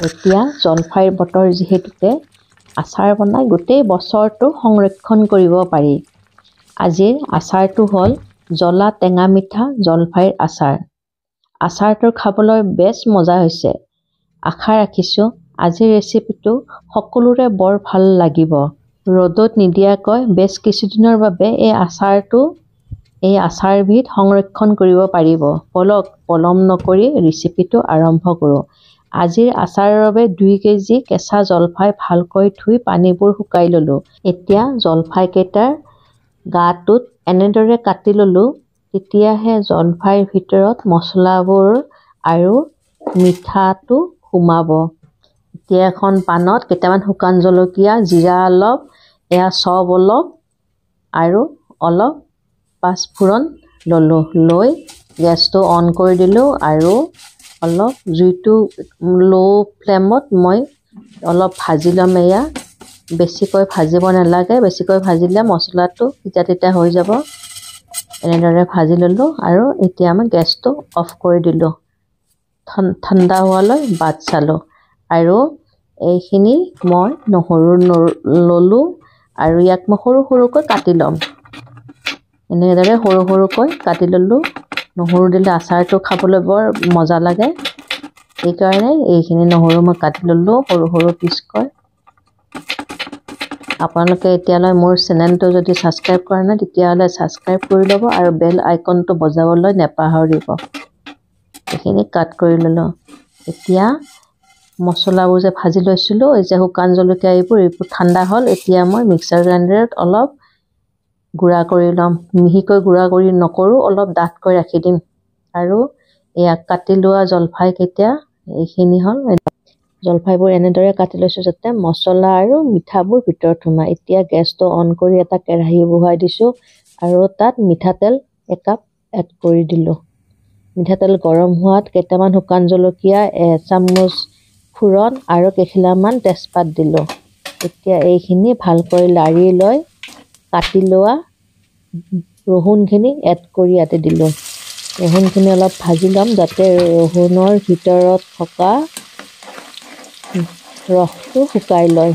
এতিয়া জলফাইৰ বতৰ যিহেতুকে আচাৰ বনাই গোটেই বছৰটো সংৰক্ষণ কৰিব পাৰি। আজিৰ আচাৰটো হ'ল জ্বলা টেঙা মিঠা জলফাইৰ আচাৰ। আচাৰটো খাবলৈ বেছ মজা হৈছে। আশা ৰাখিছোঁ আজিৰ ৰেচিপিটো সকলোৰে বৰ ভাল লাগিব। ৰ'দত নিদিয়াকৈ বেছ কিছুদিনৰ বাবে এই আচাৰবিধ সংৰক্ষণ কৰিব পাৰিব। বলক পলম নকৰি ৰেচিপিটো আৰম্ভ কৰোঁ। আজিৰ আচাৰৰ বাবে 2 কেজি কেঁচা জলফাই ভালকৈ ধুই পানীবোৰ শুকাই ল'লোঁ। এতিয়া জলফাইকেইটাৰ গাটোত এনেদৰে কাটি ল'লোঁ। তেতিয়াহে জলফাইৰ ভিতৰত মছলাবোৰ আৰু মিঠাটো সোমাব। এতিয়া এখন পানত কেইটামান শুকান জলকীয়া, জিৰা অলপ, চব অলপ আৰু অলপ পাঁচফোৰণ ল'লোঁ। লৈ গেছটো অন কৰি দিলোঁ আৰু অলপ জুইটো ল' ফ্লেমত মই অলপ ভাজি ল'ম। এয়া বেছিকৈ ভাজিব নালাগে, বেছিকৈ ভাজিলে মছলাটো তিতা হৈ যাব। এনেদৰে ভাজি ল'লোঁ আৰু এতিয়া মই গেছটো অফ কৰি দিলোঁ। ঠাণ্ডা হোৱালৈ বাট চালোঁ আৰু এইখিনি মই নহৰু ল'লোঁ আৰু ইয়াক মই সৰু সৰুকৈ কাটি ল'ম। এনেদৰে সৰু সৰুকৈ কাটি ল'লোঁ। নহৰু দিলে আচাৰটো খাবলৈ বৰ মজা লাগে। সেইকাৰণে এইখিনি নহৰু মই কাটি ল'লোঁ সৰু সৰু পিচকৈ। আপোনালোকে এতিয়ালৈ মোৰ চেনেলটো যদি ছাবস্ক্ৰাইব কৰা নাই তেতিয়াহ'লে ছাবস্ক্ৰাইব কৰি ল'ব আৰু বেল আইকনটো বজাবলৈ নেপাহৰিব। এইখিনি কাট কৰি ল'লোঁ। এতিয়া মছলাবোৰ যে ভাজি লৈছিলোঁ, এই যে শুকান জলকীয়া এইবোৰ ঠাণ্ডা হ'ল। এতিয়া মই মিক্সাৰ গ্ৰাইণ্ডাৰত অলপ গুড়া কৰি ল'ম। মিহিকৈ গুড়া কৰি নকৰোঁ, অলপ ডাঠকৈ ৰাখি দিম। আৰু ইয়াক কাটি লোৱা জলফাইকেইটা এইখিনি হ'ল। জলফাইবোৰ এনেদৰে কাটি লৈছোঁ যাতে মছলা আৰু মিঠাবোৰ ভিতৰত সোমায়। এতিয়া গেছটো অন কৰি এটা কেৰাহী বহাই দিছোঁ আৰু তাত মিঠাতেল একাপ এড কৰি দিলোঁ। মিঠাতেল গৰম হোৱাত কেইটামান শুকান জলকীয়া, এচামুচ ফোৰণ আৰু কেইখিলামান তেজপাত দিলোঁ। এতিয়া এইখিনি ভালকৈ লাৰি লৈ কাটি লোৱা ৰহুনখিনি এড কৰি ইয়াতে দিলোঁ। ৰহুনখিনি অলপ ভাজি ল'ম যাতে ৰহুনৰ ভিতৰত থকা ৰসটো শুকাই লয়।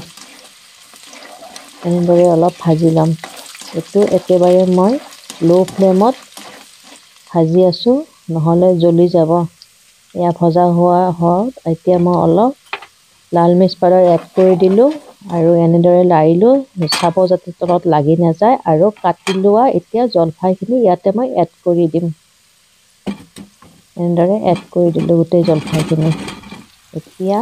এনেদৰে অলপ ভাজি ল'ম। এইটো একেবাৰে মই ল' ফ্লেমত ভাজি আছোঁ, নহ'লে জ্বলি যাব। এয়া ভজা হোৱা এতিয়া মই অলপ লাল মিৰ্চ পাউডাৰ এড কৰি দিলোঁ আৰু এনেদৰে লাৰিলোঁ, চাব যাতে তলত লাগি নাযায়। আৰু কাটি লোৱা এতিয়া জলফাইখিনি ইয়াতে মই এড কৰি দিম। এনেদৰে এড কৰি দিলোঁ গোটেই জলফাইখিনি। এতিয়া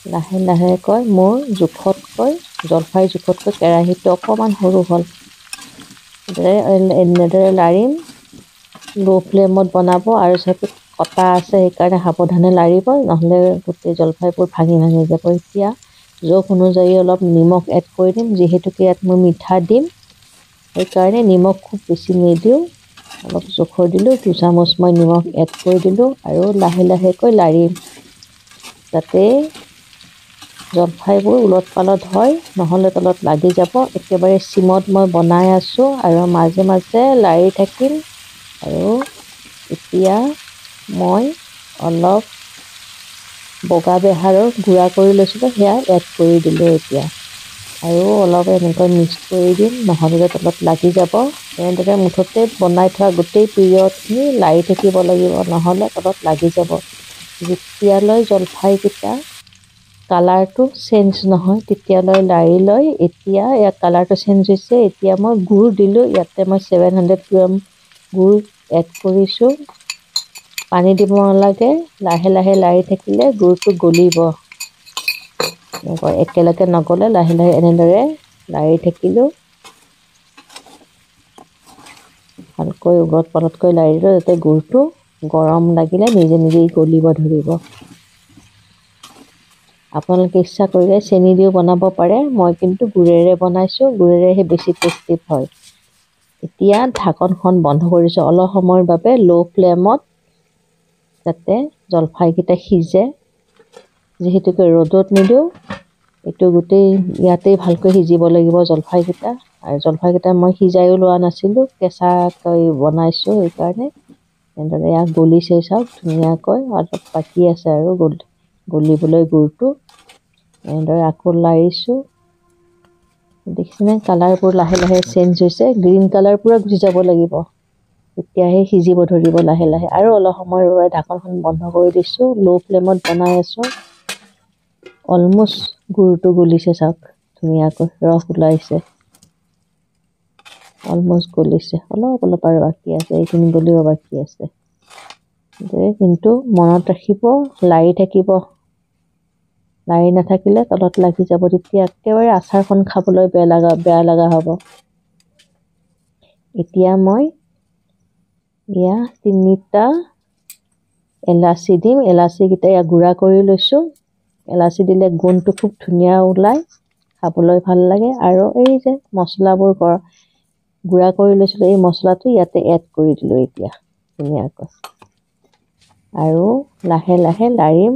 লাহে লাহেকৈ মোৰ জলফাইৰ জোখতকৈ কেৰাহীটো অকণমান সৰু হ'ল। এনেদৰে লাৰিম। ল' ফ্লেমত বনাব আৰু চাইডত কটা আছে সেইকাৰণে সাৱধানে লাৰিব, নহ'লে গোটেই জলফাইবোৰ ভাঙি যাব। এতিয়া জোখ অনুযায়ী অলপ নিমখ এড কৰি দিম, যিহেতুকে ইয়াত মই মিঠা দিম। সেইকাৰণে নিমখ খুব বেছি নিদিওঁ, অলপ জোখৰ দিলোঁ। 2 চামুচ মই নিমখ এড কৰি দিলোঁ আৰু লাহে লাহেকৈ লাৰিম যাতে জলফাইবোৰ উলট পালট হয়, নহ'লে তলত লাগি যাব। একেবাৰে চিমত মই বনাই আছোঁ আৰু মাজে মাজে লাৰি থাকিম। আৰু এতিয়া মই অলপ বগা বেহাৰৰ গুড়া কৰি লৈছিলোঁ, সেয়া এড কৰি দিলোঁ এতিয়া। আৰু অলপ এনেকৈ মিক্স কৰি দিম, নহ'লে তলত লাগি যাব। এনেদৰে মুঠতে বনাই থোৱা গোটেই পিৰিয়ডখিনি লাৰি থাকিব লাগিব, নহ'লে তলত লাগি যাব। যেতিয়ালৈ জলফাইকেইটা কালাৰটো চেঞ্জ নহয় তেতিয়ালৈ লাৰি লৈ, এতিয়া ইয়াৰ কালাৰটো চেঞ্জ হৈছে। এতিয়া মই গুড় দিলোঁ, ইয়াতে মই 700 গ্ৰাম গুড় এড কৰিছোঁ। পানী দিব নালাগে, লাহে লাহে লাৰি থাকিলে গুড়টো গলিব। একেলগে নগলে লাহে লাহে এনেদৰে লাৰি থাকিলোঁ। ভালকৈ ওলট পালটকৈ লাৰিলোঁ যাতে গুড়টো গৰম লাগিলে নিজে নিজেই গলিব ধৰিব। আপোনালোকে ইচ্ছা কৰিলে চেনি দিও বনাব পাৰে, মই কিন্তু গুড়েৰে বনাইছোঁ, গুড়েৰেহে বেছি টেষ্টি হয়। এতিয়া ঢাকনখন বন্ধ কৰিছোঁ অলপ সময়ৰ বাবে ল' ফ্লেমত, যাতে জলফাইকেইটা সিজে। যিহেতুকে ৰ'দত নিদিওঁ, এইটো গোটেই ইয়াতেই ভালকৈ সিজিব লাগিব জলফাইকেইটা। আৰু জলফাইকেইটা মই সিজাইও লোৱা নাছিলোঁ, কেঁচাকৈ বনাইছোঁ। সেইকাৰণে এনেদৰে ইয়াক গলিছে, চাওক ধুনীয়াকৈ। অলপ বাকী আছে আৰু গলিবলৈ গুৰটো এনেদৰে আকৌ লাৰিছোঁ। দেখিছেনে কালাৰবোৰ লাহে লাহে চেঞ্জ হৈছে, গ্ৰীণ কালাৰ পূৰা গুচি যাব লাগিব, তেতিয়াহে সিজিব ধৰিব লাহে লাহে। আৰু অলপ সময়ৰ বাবে ঢাকনখন বন্ধ কৰি দিছোঁ, ল' ফ্লেমত বনাই আছোঁ। অলমষ্ট গুৰটো গলিছে, চাওক ধুনীয়াকৈ ৰস ওলাইছে, অলমষ্ট গলিছে, অলপ অলপ আৰু বাকী আছে, এইখিনি গলিব বাকী আছে। কিন্তু মনত ৰাখিব, লাৰি থাকিব, লাৰি নাথাকিলে তলত লাগি যাব, তেতিয়া একেবাৰে আচাৰখন খাবলৈ বেয়া লগা হ'ব। এতিয়া মই 3টা এলাচি দিম, এলাচিকেইটা গুড়া কৰি লৈছোঁ। এলাচি দিলে গোন্ধটো খুব ধুনীয়া ওলায়, খাবলৈ ভাল লাগে। আৰু এই যে মছলাবোৰ গুড়া কৰি লৈছিলোঁ, এই মছলাটো ইয়াতে এড কৰি দিলোঁ এতিয়া ধুনীয়াকৈ। আৰু লাহে লাহে লাৰিম।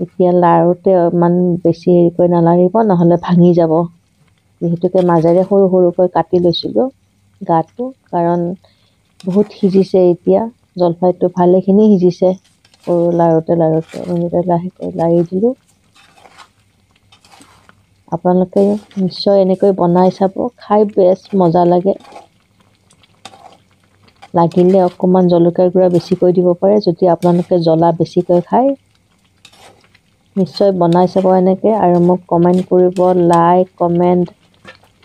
এতিয়া লাৰোতে ইমান বেছি হেৰিকৈ নালাৰিব, নহ'লে ভাঙি যাব। যিহেতুকে মাজেৰে সৰু সৰুকৈ কাটি লৈছিলোঁ গাটো, কাৰণ বহুত সিজিছে এতিয়া, জলফাইটো ভালেখিনি সিজিছে। সৰু লাৰোতে লাহেকৈ লাৰি দিলোঁ। আপোনালোকে নিশ্চয় এনেকৈ বনাই চাব, খাই বেছ মজা লাগে। লাগিলে অকণমান জলকীয়াৰ গুড়া বেছিকৈ দিব পাৰে, যদি আপোনালোকে জ্বলা বেছিকৈ খায়। নিশ্চয় বনাই চাব এনেকৈ, আৰু মোক কমেণ্ট কৰিব, লাইক কমেণ্ট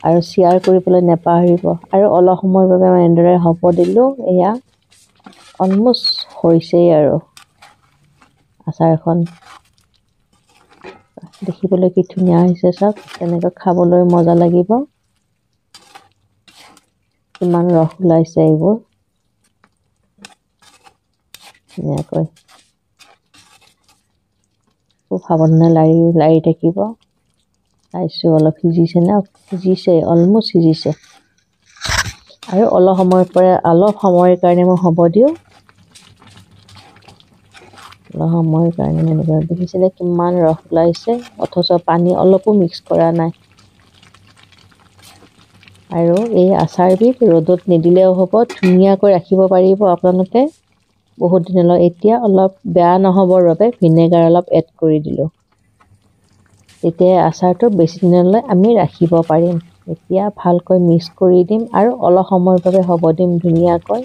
আৰু শ্বেয়াৰ কৰিবলৈ নাপাহৰিব। আৰু অলপ সময়ৰ বাবে মই এনেদৰে হ'ব দিলোঁ। এয়া অলমষ্ট হৈছেই আৰু আচাৰখন। দেখিবলৈ কি ধুনীয়া হৈছে, চাওক তেনেকৈ খাবলৈ মজা লাগিব। কিমান ৰস ওলাইছে এইবোৰ ধুনীয়াকৈ। খুব সাৱধানে লাৰি থাকিব। চাইছোঁ অলপ সিজিছে নে, সিজিছে, অলমষ্ট সিজিছে। আৰু অলপ সময়ৰ কাৰণে মই হ'ব দিওঁ। অলপ সময়ৰ কাৰণে এনেকৈ দেখিছেনে কিমান ৰস ওলাইছে, অথচ পানী অলপো মিক্স কৰা নাই। আৰু এই আচাৰবিধ ৰ'দত নিদিলেও হ'ব, ধুনীয়াকৈ ৰাখিব পাৰিব আপোনালোকে বহুত দিনলৈ। এতিয়া অলপ বেয়া নহ'বৰ বাবে ভিনেগাৰ অলপ এড কৰি দিলোঁ, তেতিয়া আচাৰটো বেছি দিনলৈ আমি ৰাখিব পাৰিম। এতিয়া ভালকৈ মিক্স কৰি দিম আৰু অলপ সময়ৰ বাবে হ'ব দিম ধুনীয়াকৈ।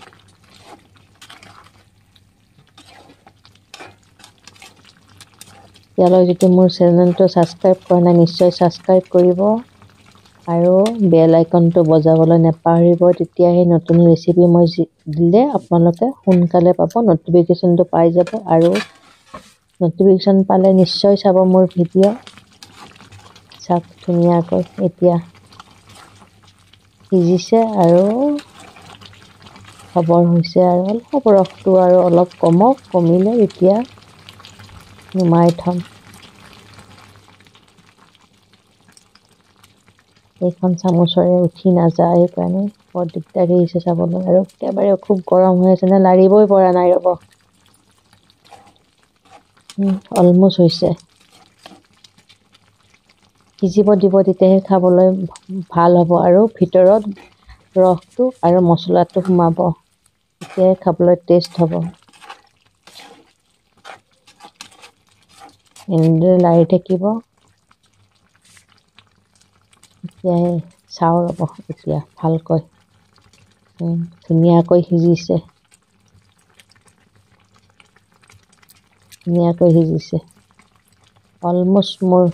এতিয়ালৈ যদি মোৰ চেনেলটো ছাবস্ক্ৰাইব কৰা নাই, নিশ্চয় ছাবস্ক্ৰাইব কৰিব আৰু বেল আইকনটো বজাবলৈ নাপাহৰিব, তেতিয়াহে নতুন ৰেচিপি মই দিলে আপোনালোকে সোনকালে পাব, নটিফিকেশ্যনটো পাই যাব। আৰু নটিফিকেশ্যন পালে নিশ্চয় চাব মোৰ ভিডিঅ'। চাওক ধুনীয়াকৈ এতিয়া সিজিছে আৰু খবৰ হৈছে, আৰু অলপ ৰসটো আৰু অলপ কমিলে এতিয়া নুমাই থ'ম। এইখন চামুচৰে উঠি নাযায়, সেইকাৰণে বৰ দিগদাৰী হৈছে চাবলৈ। আৰু একেবাৰে খুব গৰম হৈ আছে নে, লাৰিবই পৰা নাই ৰ'ব। অলমষ্ট হৈছে। সিজিব দিব, তেতিয়াহে খাবলৈ ভাল হ'ব আৰু ভিতৰত ৰসটো আৰু মছলাটো সোমাব, তেতিয়াহে খাবলৈ টেষ্ট হ'ব। এনেদৰে লাৰি থাকিব। এতিয়াহে চাওঁ ৰ'ব, এতিয়া ভালকৈ ধুনীয়াকৈ সিজিছে, অলমষ্ট মোৰ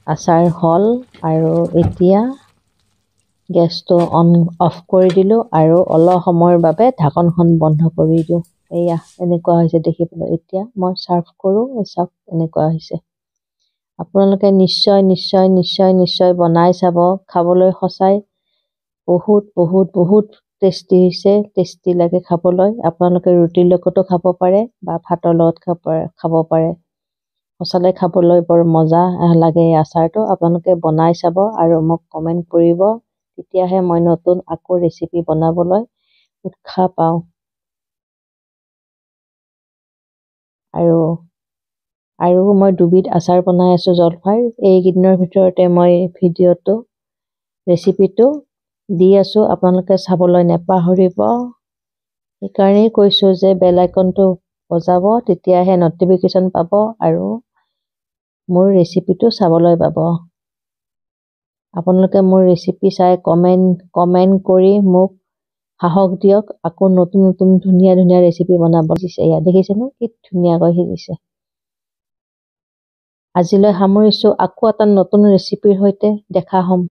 আচাৰ হ'ল। আৰু এতিয়া গেছটো অফ কৰি দিলোঁ আৰু অলপ সময়ৰ বাবে ঢাকনখন বন্ধ কৰি দিওঁ। এয়া এনেকুৱা হৈছে দেখিবলৈ। এতিয়া মই ছাৰ্ভ কৰোঁ, চাওক এনেকুৱা হৈছে। আপোনালোকে নিশ্চয় নিশ্চয় নিশ্চয় নিশ্চয় বনাই চাব, খাবলৈ সঁচাই বহুত বহুত বহুত টেষ্টি হৈছে, টেষ্টি লাগে খাবলৈ। আপোনালোকে ৰুটিৰ লগতো খাব পাৰে বা ভাতৰ লগত খাব পাৰে। সঁচালে খাবলৈ বৰ মজা লাগে এই আচাৰটো। আপোনালোকে বনাই চাব আৰু মোক কমেণ্ট কৰিব, তেতিয়াহে মই নতুন আকৌ ৰেচিপি বনাবলৈ উৎসাহ পাওঁ। আৰু মই দুবিধ আচাৰ বনাই আছোঁ জলফাইৰ। এইকেইদিনৰ ভিতৰতে মই ৰেচিপিটো দি আছোঁ, আপোনালোকে চাবলৈ নাপাহৰিব। সেইকাৰণেই কৈছোঁ যে বেল আইকনটো বজাব, তেতিয়াহে নটিফিকেশ্যন পাব আৰু মোৰ ৰেচিপিটো চাবলৈ পাব। আপোনালোকে মোৰ ৰেচিপি চাই কমেণ্ট কৰি মোক সাহস দিয়ক, আকৌ নতুন নতুন ধুনীয়া ধুনীয়া ৰেচিপি বনাব দিছে। এয়া দেখিছেনে কি ধুনীয়াকৈ সিজিছে। আজিলৈ সামৰিছোঁ, আকৌ এটা নতুন ৰেচিপিৰ সৈতে দেখা হ'ম।